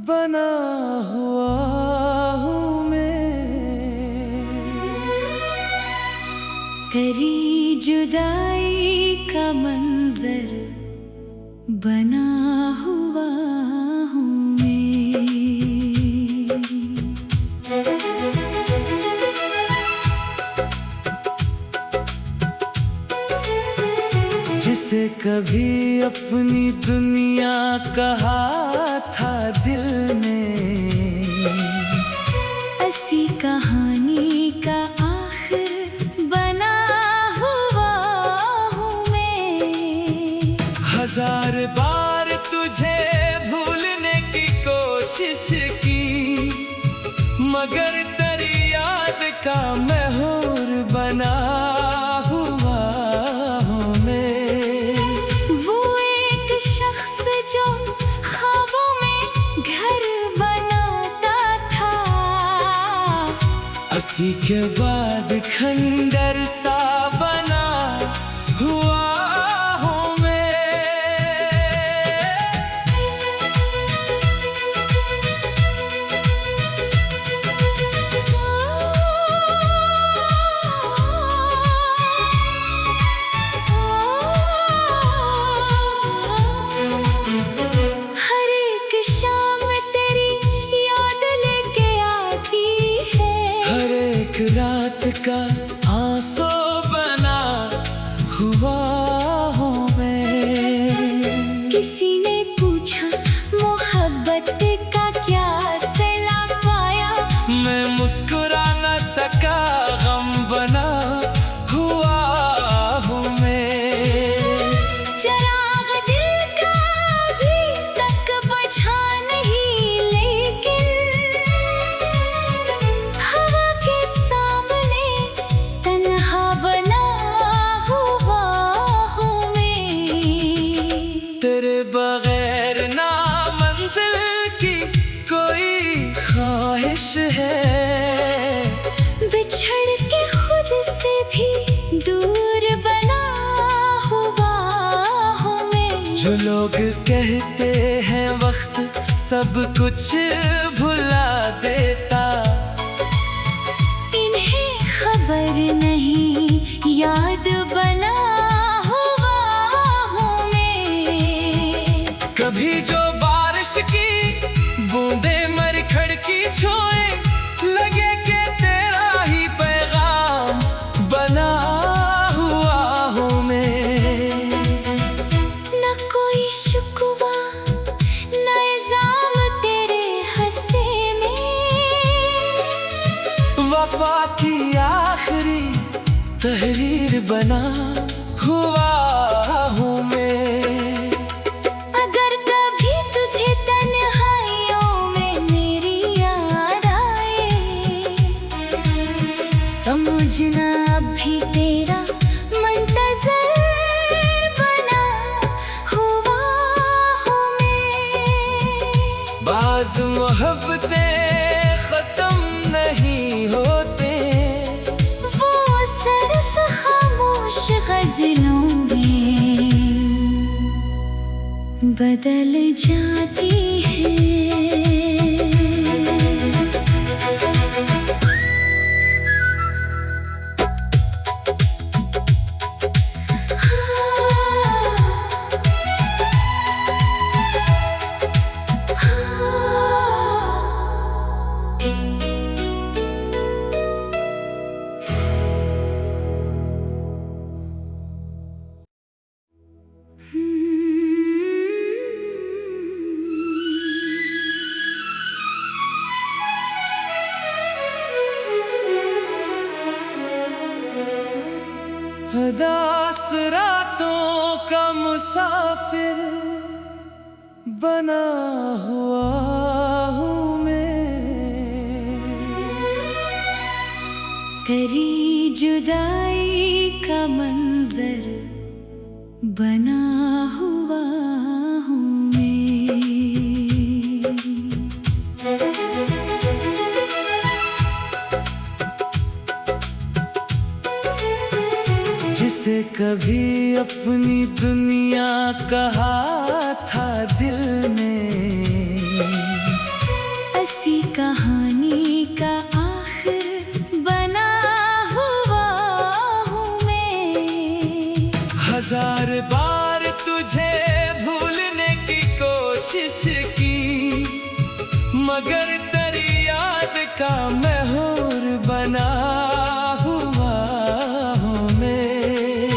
बना हुआ हूँ मैं, तेरी जुदाई का मंजर बना हुआ हूँ मैं। जिसे कभी अपनी दुनिया कहा था दिल ने, ऐसी कहानी का आखिर बना हुआ हूँ मैं। हजार बार तुझे भूलने की कोशिश की, मगर तेरी याद का महूर बना हुआ हूँ मैं। वो एक शख्स जो ख्वाबों में घर बनाता था, अस्सी के बाद खंडर सा बना हुआ हूँ मैं। हर एक शाम तेरी याद लेके आती है, हर एक रात का आंसू बना हुआ हूँ मैं। किसी ने पूछा मोहब्बत का क्या सिला पाया, मैं मुस्कुरा न सका, गम बना हुआ हूँ मैं। चिराग दिल का अभी तक बुझा नहीं, लेकिन हवा के सामने तन्हा बना हुआ हूँ मैं। तेरे बगैर ना मंजिल की कोई ख्वाहिश है, बिछड़ के खुद से भी दूर बना हुआ हूँ मैं। जो लोग कहते हैं वक्त सब कुछ भुला देता, इन्हें खबर नहीं याद बना हुआ हूँ मैं। कभी जो बारिश की बूंदे मरखड़ की छुए, लगे कि तेरा ही पैगाम बना हुआ हूँ मैं। न कोई शिकवा न इल्जाम तेरे हंसे में, वफा की आखिरी तहरीर बना हुआ हूँ मैं। अगर कभी तुझे तन्हाइयों में मेरी याद आए, समझना अब भी तेरा मुंतज़र बना हुआ हूँ मैं। बाज़ मोहब्बतें खत्म नहीं होते, वो सिर्फ खामोश गज़लों में बदल जाती है। दास रातों का मुसाफिर बना हुआ हूँ मैं। तेरी जुदाई का मंजर बना हुआ हूँ मैं। जिसे कभी अपनी दुनिया कहा था दिल ने, कोशिश की, मगर तेरी याद का महूर बना हुआ हूँ मैं।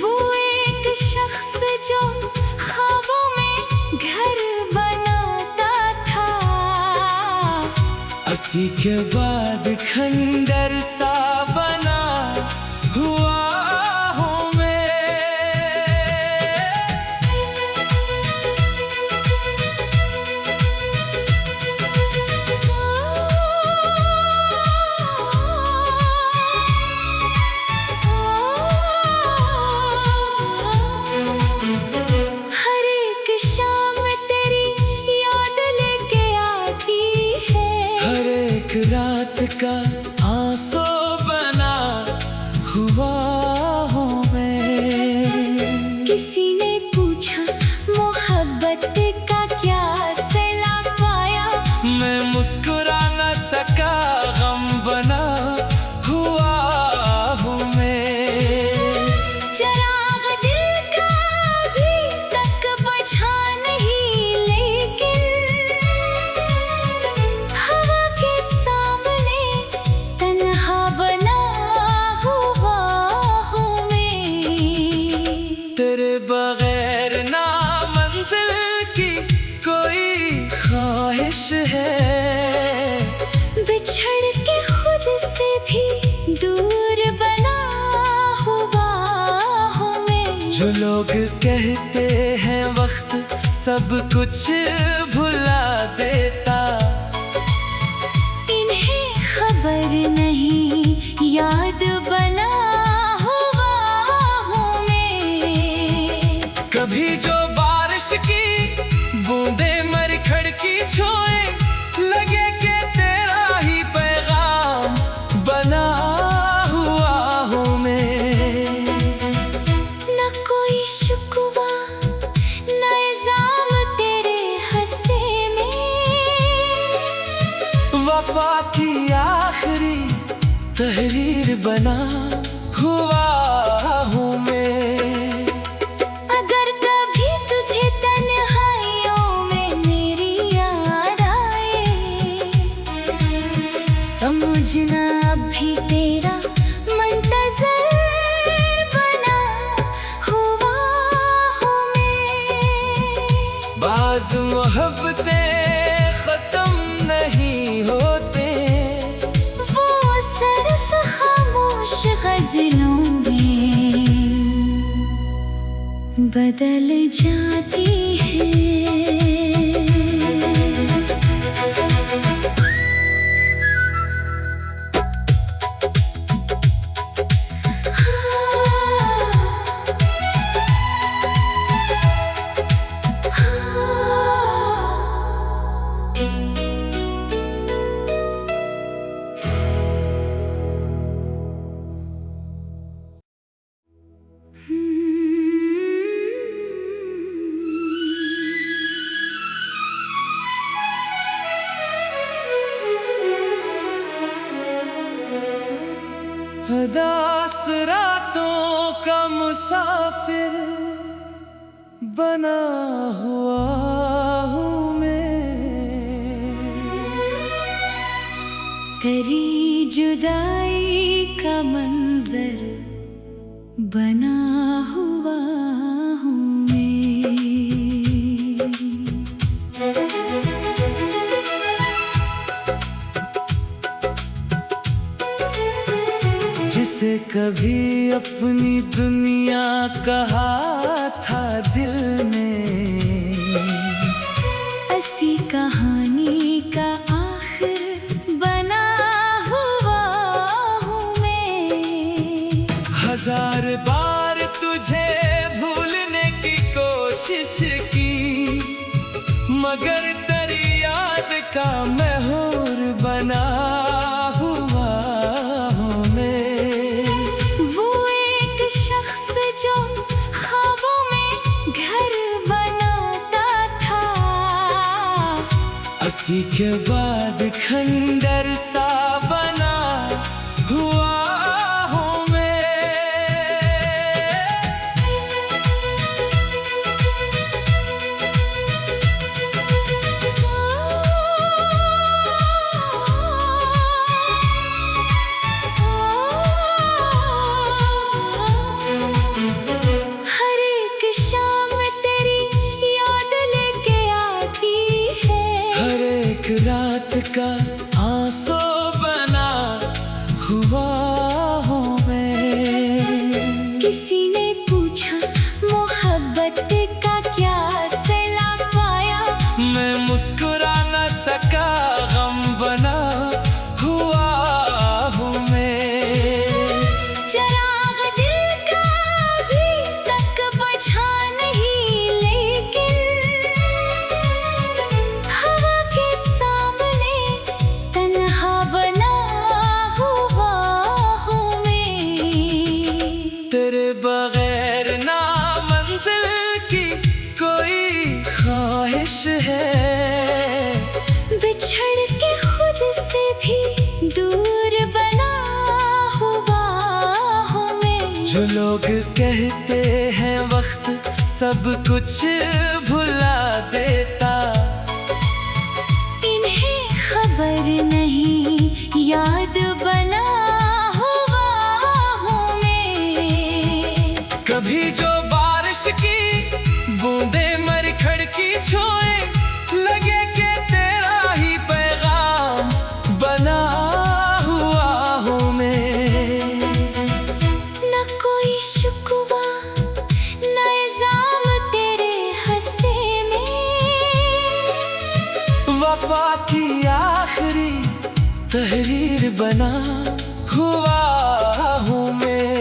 वो एक शख्स जो ख्वाबों में घर बनाता था, अस्सी के बाद खंडर सा बना हुआ हूँ मैं। हर एक शाम तेरी याद लेके आती है, हर एक रात का आंसू बना हुआ हूँ मैं। किसी ने पूछा मोहब्बत का क्या सिला पाया, मैं मुस्कुरा न सका, गम बना हुआ हूँ मैं। चिराग दिल का अभी तक बुझा नहीं, लेकिन हवा के सामने तन्हा बना हुआ हूँ मैं। तेरे बगैर ना मंजिल की कोई ख्वाहिश है, बिछड़ के खुद से भी दूर बना हुआ हूँ मैं। जो लोग कहते हैं वक्त सब कुछ भुला देता, इन्हें खबर नहीं याद बना हुआ हूँ मैं। कभी जो बारिश की बूंदे मरखड़ की छुए, लगे कि तेरा ही पैगाम बना हुआ हूँ मैं। न कोई शिकवा न इल्जाम तेरे हंसे में, वफा की आखिरी तहरीर बना हुआ हूँ मैं। अगर कभी तुझे तन्हाइयों में मेरी याद आए, समझना अब भी तेरा मुंतज़र बना हुआ हूँ मैं। बाज़ मोहब्बतें खत्म नहीं होते, वो सिर्फ खामोश गज़लों में बदल जाती है। दास रातों का मुसाफिर बना हुआ हूँ मैं। तेरी जुदाई का मंजर बना हुआ हूँ मैं। जिसे कभी अपनी दुनिया कहा था दिल में, ऐसी कहानी का आखिर बना हुआ हूँ मैं। हजार बार तुझे भूलने की कोशिश की, मगर तेरी याद का महूर बना हुआ हूँ मैं। वो एक शख्स जो ख्वाबों में घर बनाता था, अस्सी के बाद खंडर सा बना हुआ हूँ मैं। का आंसू बना हुआ हूँ मैं। किसी ने पूछा मोहब्बत का क्या सिला पाया, मैं मुस्कुरा न सका, गम बना हुआ हूँ मैं। चिराग दिल का अभी तक बुझा नहीं, लेकिन हवा के सामने तन्हा बना हुआ हूँ मैं। तेरे बगैर ना मंजिल की कोई ख्वाहिश है, बिछड़ के खुद से भी दूर बना हुआ हूँ मैं। जो लोग कहते हैं वक्त सब कुछ भुला देता, इन्हें खबर नहीं याद बना हुआ हूँ मैं। कभी जो बारिश की बूंदे मरखड़ की छुए, लगे कि तेरा ही पैगाम बना हुआ हूँ मैं। न कोई शिकवा न इल्जाम तेरे हंसे में, वफा की आखिरी तहरीर बना हुआ हूँ मैं।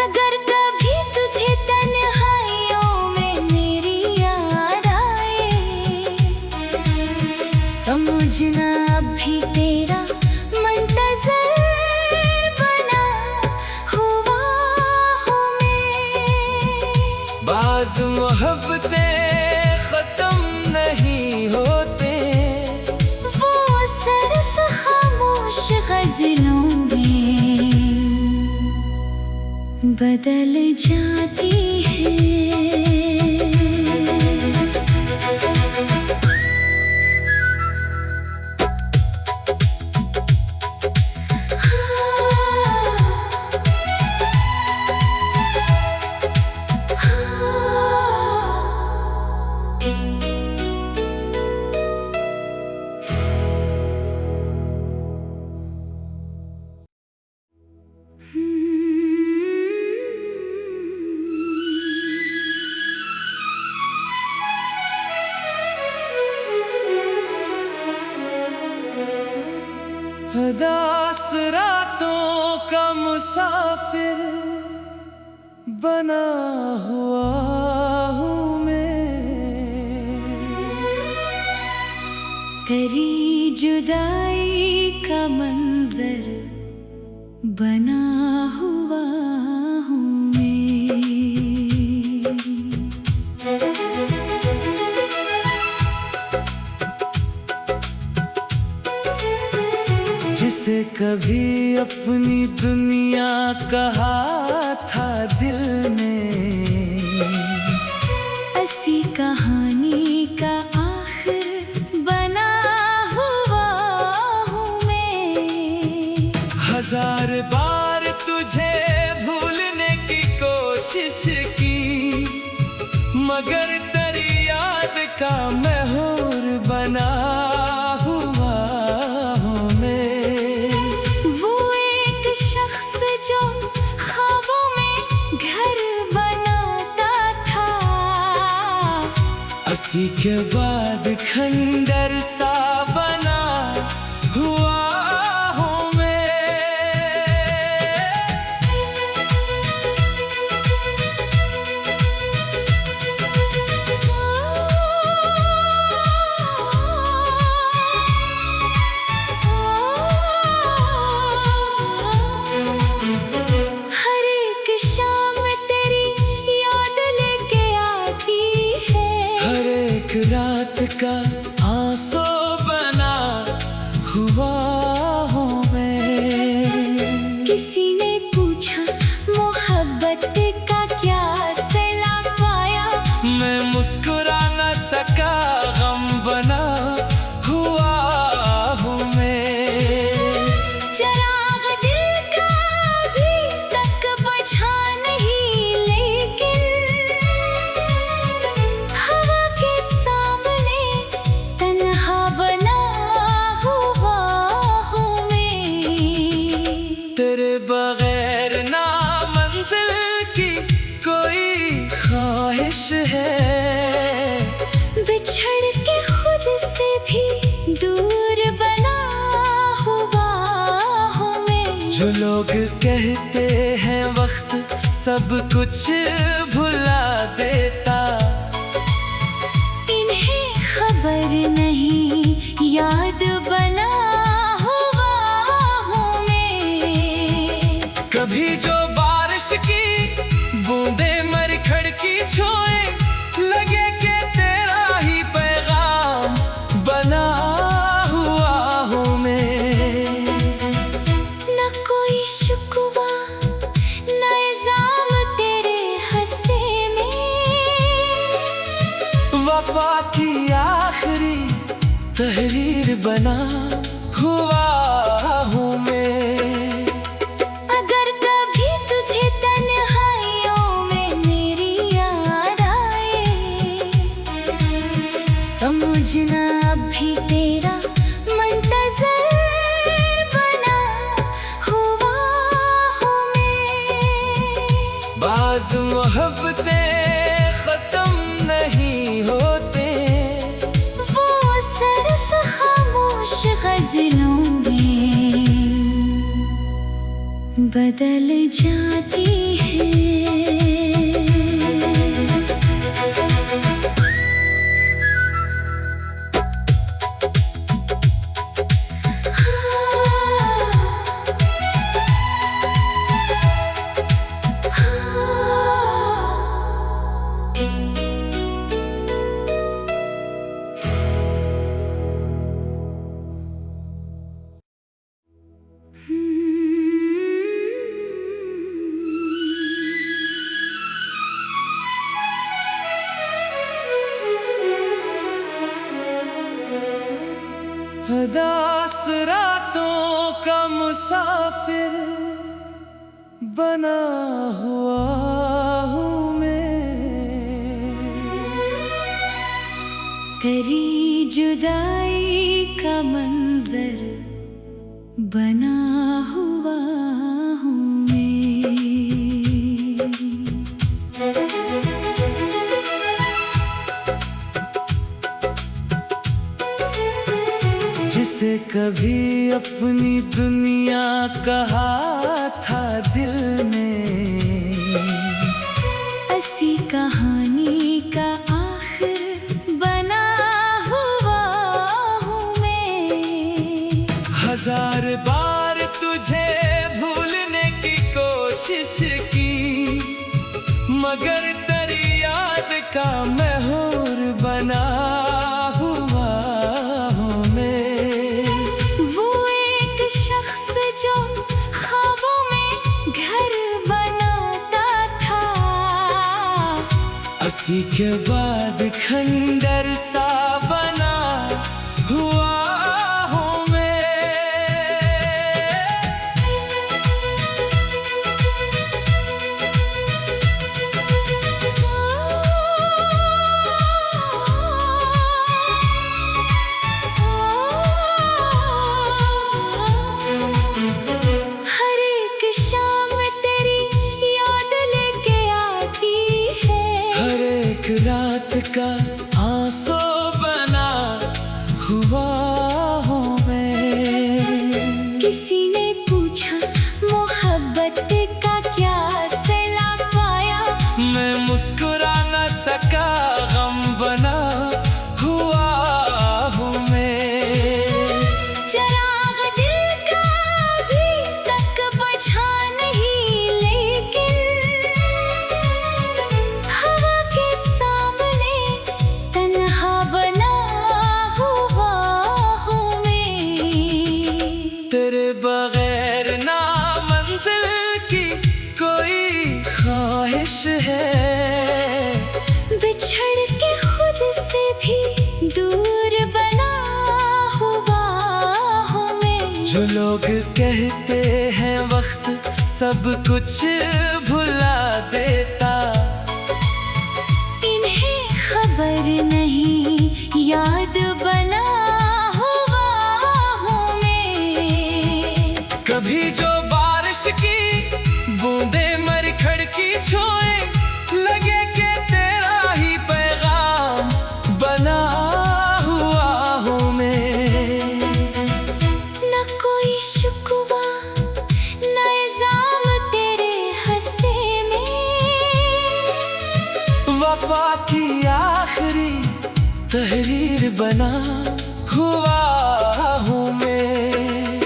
अगर कभी तुझे तन्हाइयों में मेरी याद आए, समझना अब भी तेरा मुंतज़र बना हुआ हूँ मैं। बाज़ मोहब्बतें खत्म नहीं होते, वो सिर्फ खामोश गज़लों में बदल जाती है। दास रातों का मुसाफिर बना हुआ हूँ मैं। तेरी जुदाई का मंजर बना हुआ हूँ मैं। जिसे कभी अपनी दुनिया कहा था दिल ने, ऐसी कहानी का आखिर बना हुआ हूँ मैं। हजार बार तुझे भूलने की कोशिश की, मगर तेरी याद का महूर बना हुआ हूँ मैं। वो एक शख्स जो ख्वाबों में घर बनाता था, अस्सी के बाद खंडर सा बना हुआ हूँ मैं। हर एक शाम तेरी याद लेके आती है, हर एक रात का आंसू बना हुआ हूँ मैं। किसी ने पूछा मोहब्बत का क्या सिला पाया, मैं मुस्कुरा न सका, गम बना हुआ हूँ मैं। चिराग दिल का अभी तक बुझा नहीं, लेकिन हवा के सामने तन्हा बना बिछड़ के खुद से भी दूर बना हुआ हूँ मैं। जो लोग कहते हैं वक्त सब कुछ भुला देता, इन्हें खबर नहीं याद बना हुआ हूँ मैं। कभी जो बारिश की बूंदे मरखड़ की छुए, लगे कि तेरा ही पैगाम बना हुआ हूँ मैं। न कोई शिकवा न इल्जाम तेरे हंसे में, वफा की आखिरी तहरीर बना हुआ हूँ मैं। अगर कभी तुझे तन्हाइयों में मेरी याद आए, समझना अब भी तेरा मुंतज़र बना हुआ हूँ मैं। बाज़ मोहब्बतें खत्म नहीं होते, वो सिर्फ खामोश गज़लों में बदल जाती है। हदास रातों का मुसाफिर बना हुआ हूँ मैं। तेरी जुदाई का मंजर बना हुआ हूँ मैं। जिसे कभी अपनी दुनिया कहा था दिल ने, ऐसी कहानी का आखिर बना हुआ हूँ मैं। हजार बार तुझे भूलने की कोशिश की, मगर तेरी याद का महूर बना हुआ हूँ मैं। वो एक शख्स जो ख्वाबों में घर बनाता था, अस्सी के बाद खंडर सा बना हुआ हूँ मैं। हर एक शाम तेरी याद लेके आती है, हर एक रात का आंसू बना हुआ हूँ मैं। किसी ने पूछा मोहब्बत का क्या सिला पाया, मैं मुस्कुरा न सका, गम बना हुआ हूँ मैं। चिराग दिल का अभी तक बुझा नहीं, लेकिन हवा के सामने तन्हा बना हुआ हूँ मैं। तेरे बगैर ना मंजिल की कोई ख्वाहिश है, बिछड़ के खुद से भी दूर बना हुआ हूँ मैं। जो लोग कहते हैं वक्त सब कुछ भुला देता, इन्हें खबर नहीं याद बना हुआ हूँ मैं। कभी जो बारिश की बूंदे मरखड़ की छुए, लगे कि तेरा ही पैगाम बना की आखिरी तहरीर बना हुआ हूँ मैं।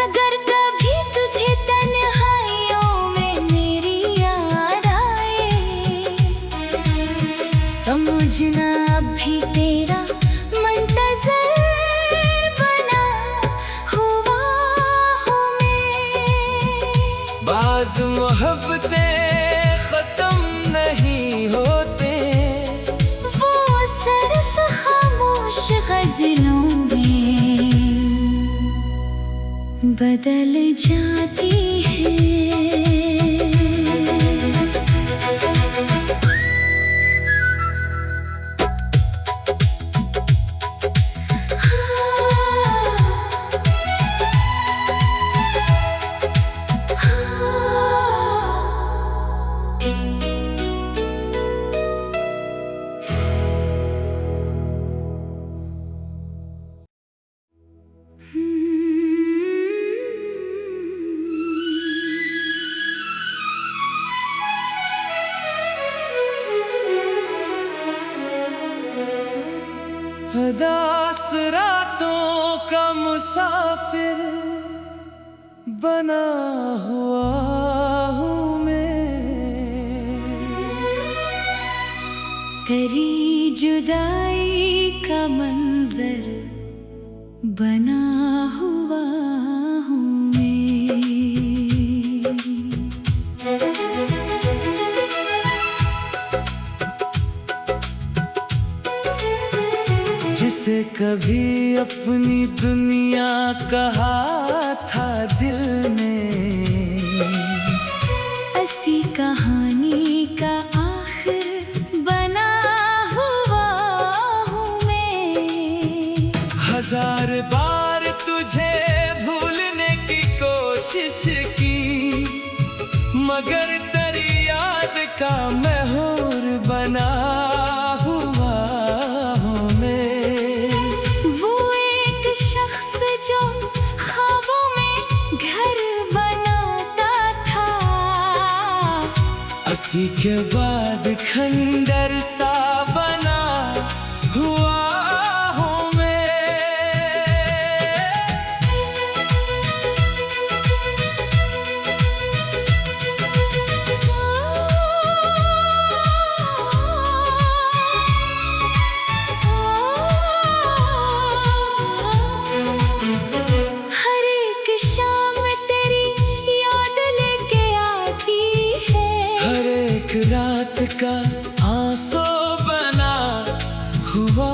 अगर कभी तुझे तन्हाइयों में मेरी याद आए, समझना अब भी तेरा मुंतज़र बना हुआ हूँ मैं। बाज़ मोहब्बतें खत्म नहीं होते, वो सिर्फ खामोश गज़लों में बदल जाती है। दास रातों का मुसाफिर बना हुआ हूँ मैं। तेरी जुदाई का मंजर बना हुआ हूँ मैं। जिसे कभी अपनी दुनिया कहा था दिल ने, ऐसी कहानी का आखिर बना हुआ हूँ मैं। हजार बार तुझे भूलने की कोशिश की, मगर तेरी याद का महूर बना हुआ हूँ मैं। वो एक शख्स जो ख्वाबों में घर बनाता था, अस्सी के बाद खंडर सा बना हुआ हूँ मैं। हर एक शाम तेरी याद लेके आती है, हर एक रात का आंसू बना हुआ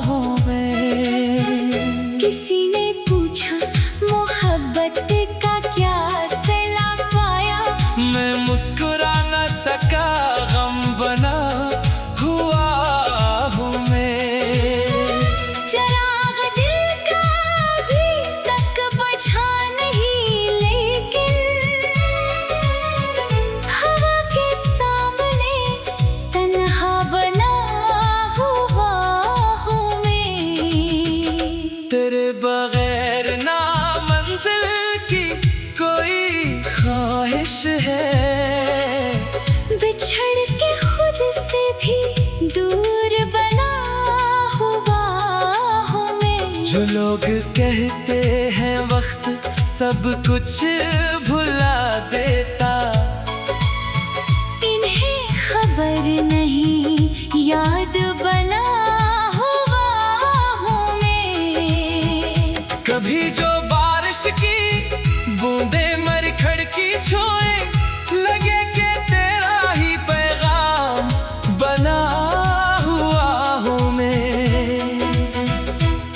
हूँ मैं। किसी ने पूछा मोहब्बत का क्या सिला पाया, मैं मुस्कुरा न सका, गम बना हुआ हूँ मैं। चिराग दिल का अभी तक बुझा नहीं, लेकिन हवा के सामने तन्हा बना हुआ हूँ मैं। तेरे बगैर ना मंजिल की कोई ख्वाहिश है, बिछड़ के खुद से भी दूर बना हुआ हूँ मैं। जो लोग कहते हैं वक्त सब कुछ भुला देता, इन्हें खबर नहीं याद बना हुआ हूँ मैं। कभी जो बारिश की बूंदे मरखड़ की छुए, लगे कि तेरा ही पैगाम बना हुआ हूँ मैं।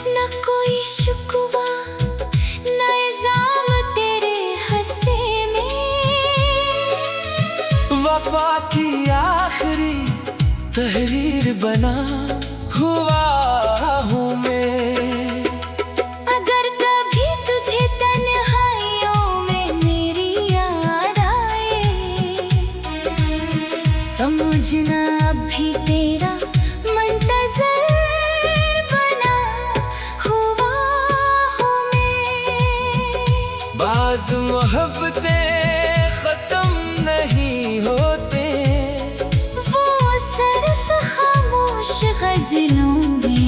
न कोई शिकवा न इल्जाम तेरे हंसे में, वफा की आखिरी तहरीर बना हुआ हूँ मैं। अगर कभी तुझे तन्हाइयों में मेरी याद आए, समझना अब भी तेरा मुंतज़र बना हुआ हूँ मैं। बाज़ मोहब्बतें खत्म नहीं होते, वो सिर्फ मंजिलों में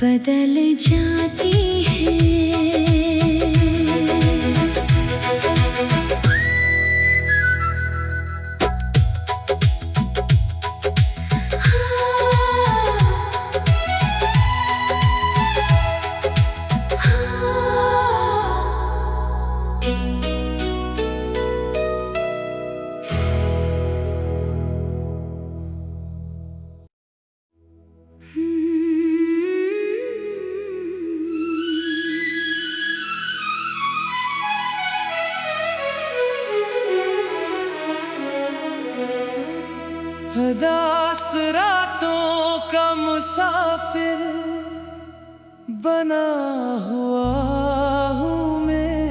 बदल जाती है। उदास रातों का मुसाफिर बना हुआ हूँ मैं,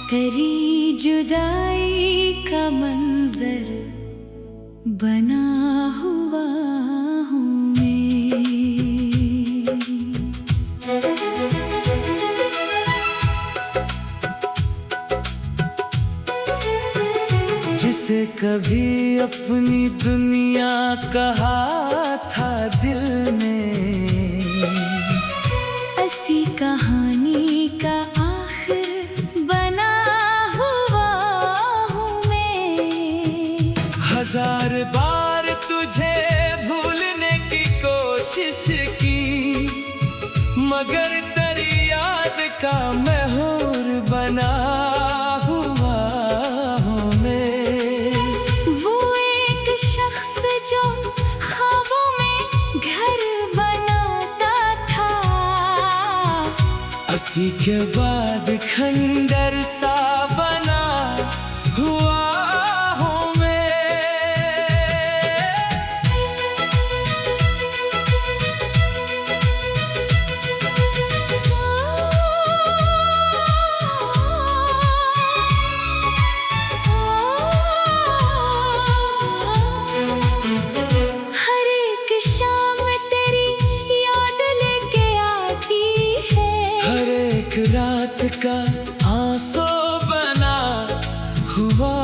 तेरी जुदाई का मंजर बना हुआ हूँ मैं। जिसे कभी अपनी दुनिया कहा था दिल ने, ऐसी कहानी का आखिर बना हुआ हूँ मैं। हजार बार तुझे भूलने की कोशिश की, मगर तेरी याद का महूर बना हुआ हूँ मैं। वो एक शख्स जो ख्वाबों में घर बनाता था, अस्सी के बाद खंडर सा बना हुआ हूँ मैं। हर एक शाम तेरी याद लेके आती है, हर एक रात का आंसू बना हुआ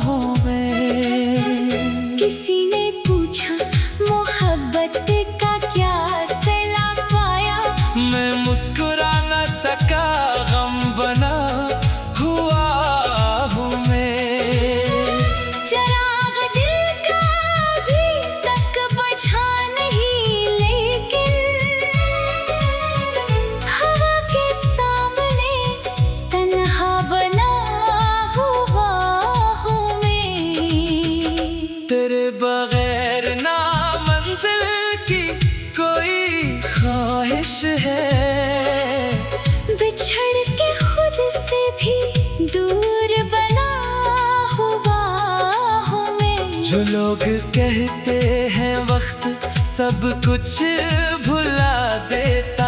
हूँ मैं। किसी ने पूछा मोहब्बत का क्या सिला पाया, मैं मुस्कुरा न सका, गम बना हुआ हूँ मैं। चिराग दिल का अभी तक बुझा नहीं, लेकिन हवा के सामने तन्हा बना हुआ हूँ मैं। तेरे बगैर ना मंजिल की कोई ख्वाहिश है, बिछड़ के खुद से भी दूर बना हुआ हूँ मैं। जो लोग कहते हैं वक्त सब कुछ भुला देता,